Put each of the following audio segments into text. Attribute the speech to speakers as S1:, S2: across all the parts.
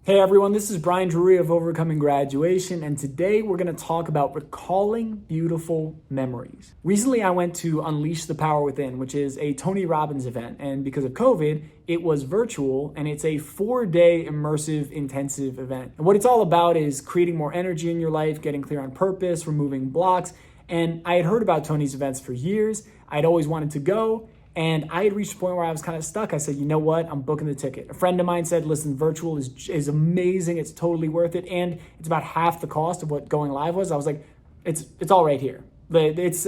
S1: Hey everyone, this is Brian Drury of Overcoming Graduation, and today we're going to talk about recalling beautiful memories. Recently, I went to Unleash the Power Within, which is a Tony Robbins event, and because of COVID, it was virtual, and it's a 4-day immersive, intensive event. And what it's all about is creating more energy in your life, getting clear on purpose, removing blocks, and I had heard about Tony's events for years. I'd always wanted to go. And I had reached a point where I was kind of stuck. I said, you know what? I'm booking the ticket. A friend of mine said, listen, virtual is amazing. It's totally worth it. And it's about half the cost of what going live was. I was like, it's all right here. This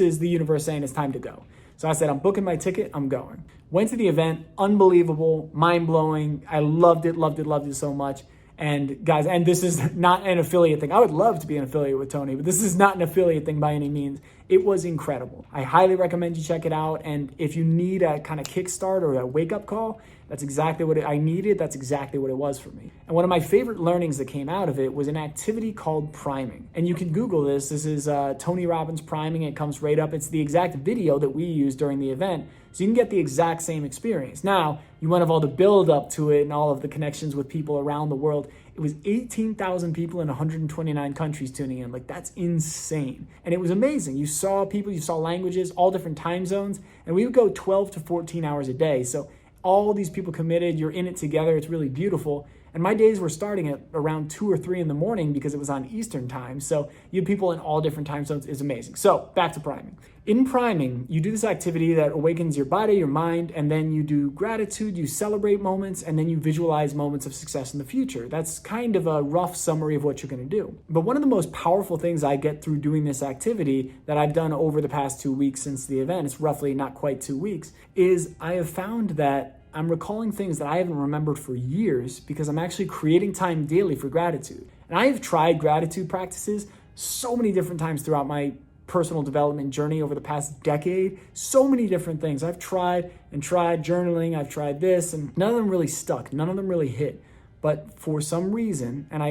S1: is the universe saying it's time to go. So I said, I'm booking my ticket. I'm going. Went to the event. Unbelievable. Mind-blowing. I loved it so much. And guys, and this is not an affiliate thing. I would love to be an affiliate with Tony, but this is not an affiliate thing by any means. It was incredible. I highly recommend you check it out. And if you need a kind of kickstart or a wake-up call, that's exactly what I needed. That's exactly what it was for me. And one of my favorite learnings that came out of it was an activity called priming. And you can Google this. This is Tony Robbins priming. It comes right up. It's the exact video that we used during the event. So you can get the exact same experience. Now, you won't have all the build up to it and all of the connections with people around the world. It was 18,000 people in 129 countries tuning in. Like, that's insane. And it was amazing. You saw people, you saw languages, all different time zones, and we would go 12 to 14 hours a day. So all these people committed, you're in it together. It's really beautiful. And my days were starting at around 2 or 3 in the morning because it was on Eastern time. So you have people in all different time zones. It's amazing. So back to priming. In priming, you do this activity that awakens your body, your mind, and then you do gratitude, you celebrate moments, and then you visualize moments of success in the future. That's kind of a rough summary of what you're going to do. But one of the most powerful things I get through doing this activity that I've done over the past 2 weeks since the event, it's roughly not quite 2 weeks, is I have found that I'm recalling things that I haven't remembered for years because I'm actually creating time daily for gratitude. And I have tried gratitude practices so many different times throughout my personal development journey over the past decade. So many different things. I've tried journaling, I've tried this, and none of them really stuck. None of them really hit. But for some reason, and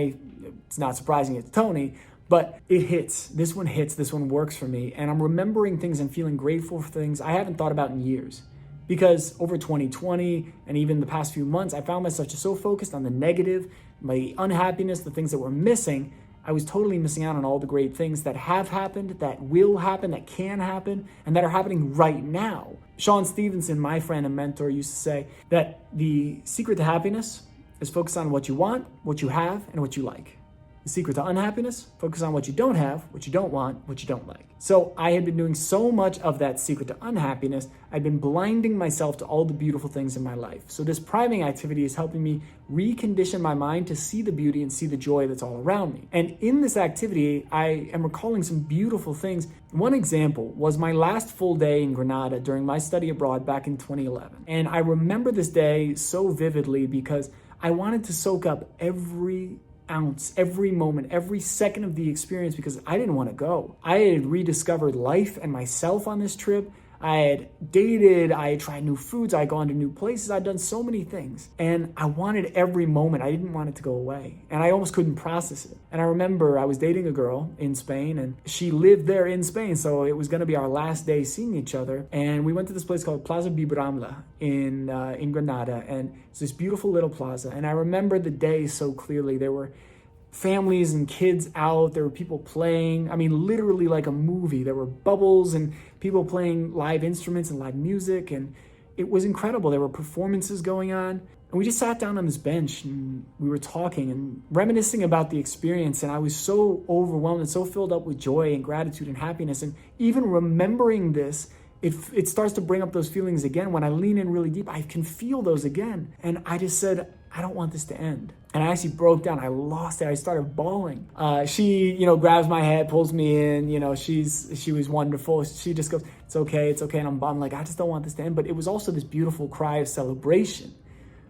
S1: it's not surprising it's Tony, but it hits. This one works for me. And I'm remembering things and feeling grateful for things I haven't thought about in years. Because over 2020 and even the past few months, I found myself just so focused on the negative, my unhappiness, the things that were missing. I was totally missing out on all the great things that have happened, that will happen, that can happen, and that are happening right now. Sean Stevenson, my friend and mentor, used to say that the secret to happiness is focus on what you want, what you have, and what you like. The secret to unhappiness, focus on what you don't have, what you don't want, what you don't like. So I had been doing so much of that secret to unhappiness, I'd been blinding myself to all the beautiful things in my life. So this priming activity is helping me recondition my mind to see the beauty and see the joy that's all around me. And in this activity, I am recalling some beautiful things. One example was my last full day in Granada during my study abroad back in 2011. And I remember this day so vividly because I wanted to soak up every ounce, every moment, every second of the experience because I didn't want to go. I had rediscovered life and myself on this trip. I had dated, I had tried new foods, I had gone to new places, I'd done so many things. And I wanted every moment. I didn't want it to go away. And I almost couldn't process it. And I remember I was dating a girl in Spain and she lived there in Spain. So it was going to be our last day seeing each other. And we went to this place called Plaza Bibramla in Granada. And it's this beautiful little plaza. And I remember the day so clearly. There were families and kids out. There were people playing. I mean, literally like a movie. There were bubbles and people playing live instruments and live music. And it was incredible. There were performances going on. And we just sat down on this bench and we were talking and reminiscing about the experience. And I was so overwhelmed and so filled up with joy and gratitude and happiness. And even remembering this, it starts to bring up those feelings again. When I lean in really deep, I can feel those again. And I just said, I don't want this to end. And I actually broke down. I lost it. I started bawling. She, grabs my head, pulls me in. She was wonderful. She just goes, it's okay. And I'm like, I just don't want this to end. But it was also this beautiful cry of celebration,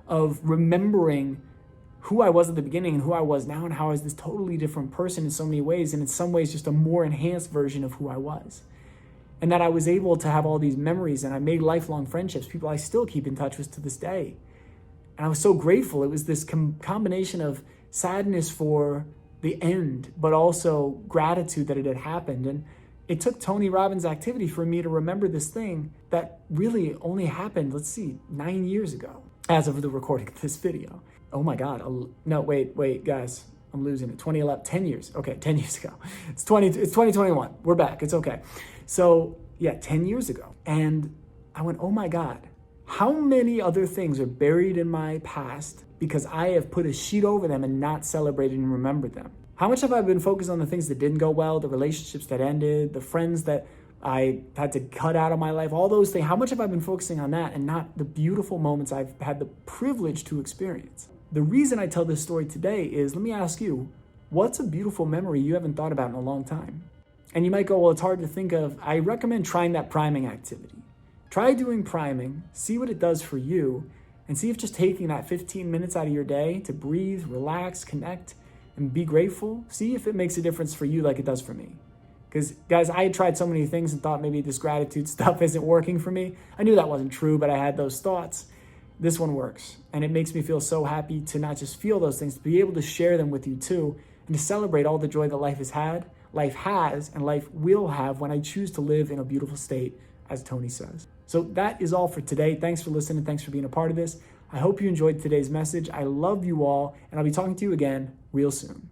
S1: of remembering who I was at the beginning and who I was now and how I was this totally different person in so many ways. And in some ways, just a more enhanced version of who I was. And that I was able to have all these memories and I made lifelong friendships, people I still keep in touch with to this day. And I was so grateful. It was this combination of sadness for the end, but also gratitude that it had happened. And it took Tony Robbins' activity for me to remember this thing that really only happened, 9 years ago, as of the recording of this video. Oh my God. No, wait, guys. I'm losing it. 2011, 10 years. Okay, 10 years ago. It's 2021. We're back. It's okay. So yeah, 10 years ago. And I went, oh my God, how many other things are buried in my past because I have put a sheet over them and not celebrated and remembered them? How much have I been focused on the things that didn't go well, the relationships that ended, the friends that I had to cut out of my life, all those things? How much have I been focusing on that and not the beautiful moments I've had the privilege to experience? The reason I tell this story today is, let me ask you, what's a beautiful memory you haven't thought about in a long time? And you might go, well, it's hard to think of. I recommend trying that priming activity. Try doing priming, see what it does for you, and see if just taking that 15 minutes out of your day to breathe, relax, connect, and be grateful, see if it makes a difference for you like it does for me. Because guys, I had tried so many things and thought maybe this gratitude stuff isn't working for me. I knew that wasn't true, but I had those thoughts. This one works. And it makes me feel so happy to not just feel those things, to be able to share them with you too, and to celebrate all the joy that life has, and life will have when I choose to live in a beautiful state, as Tony says. So that is all for today. Thanks for listening. Thanks for being a part of this. I hope you enjoyed today's message. I love you all, and I'll be talking to you again real soon.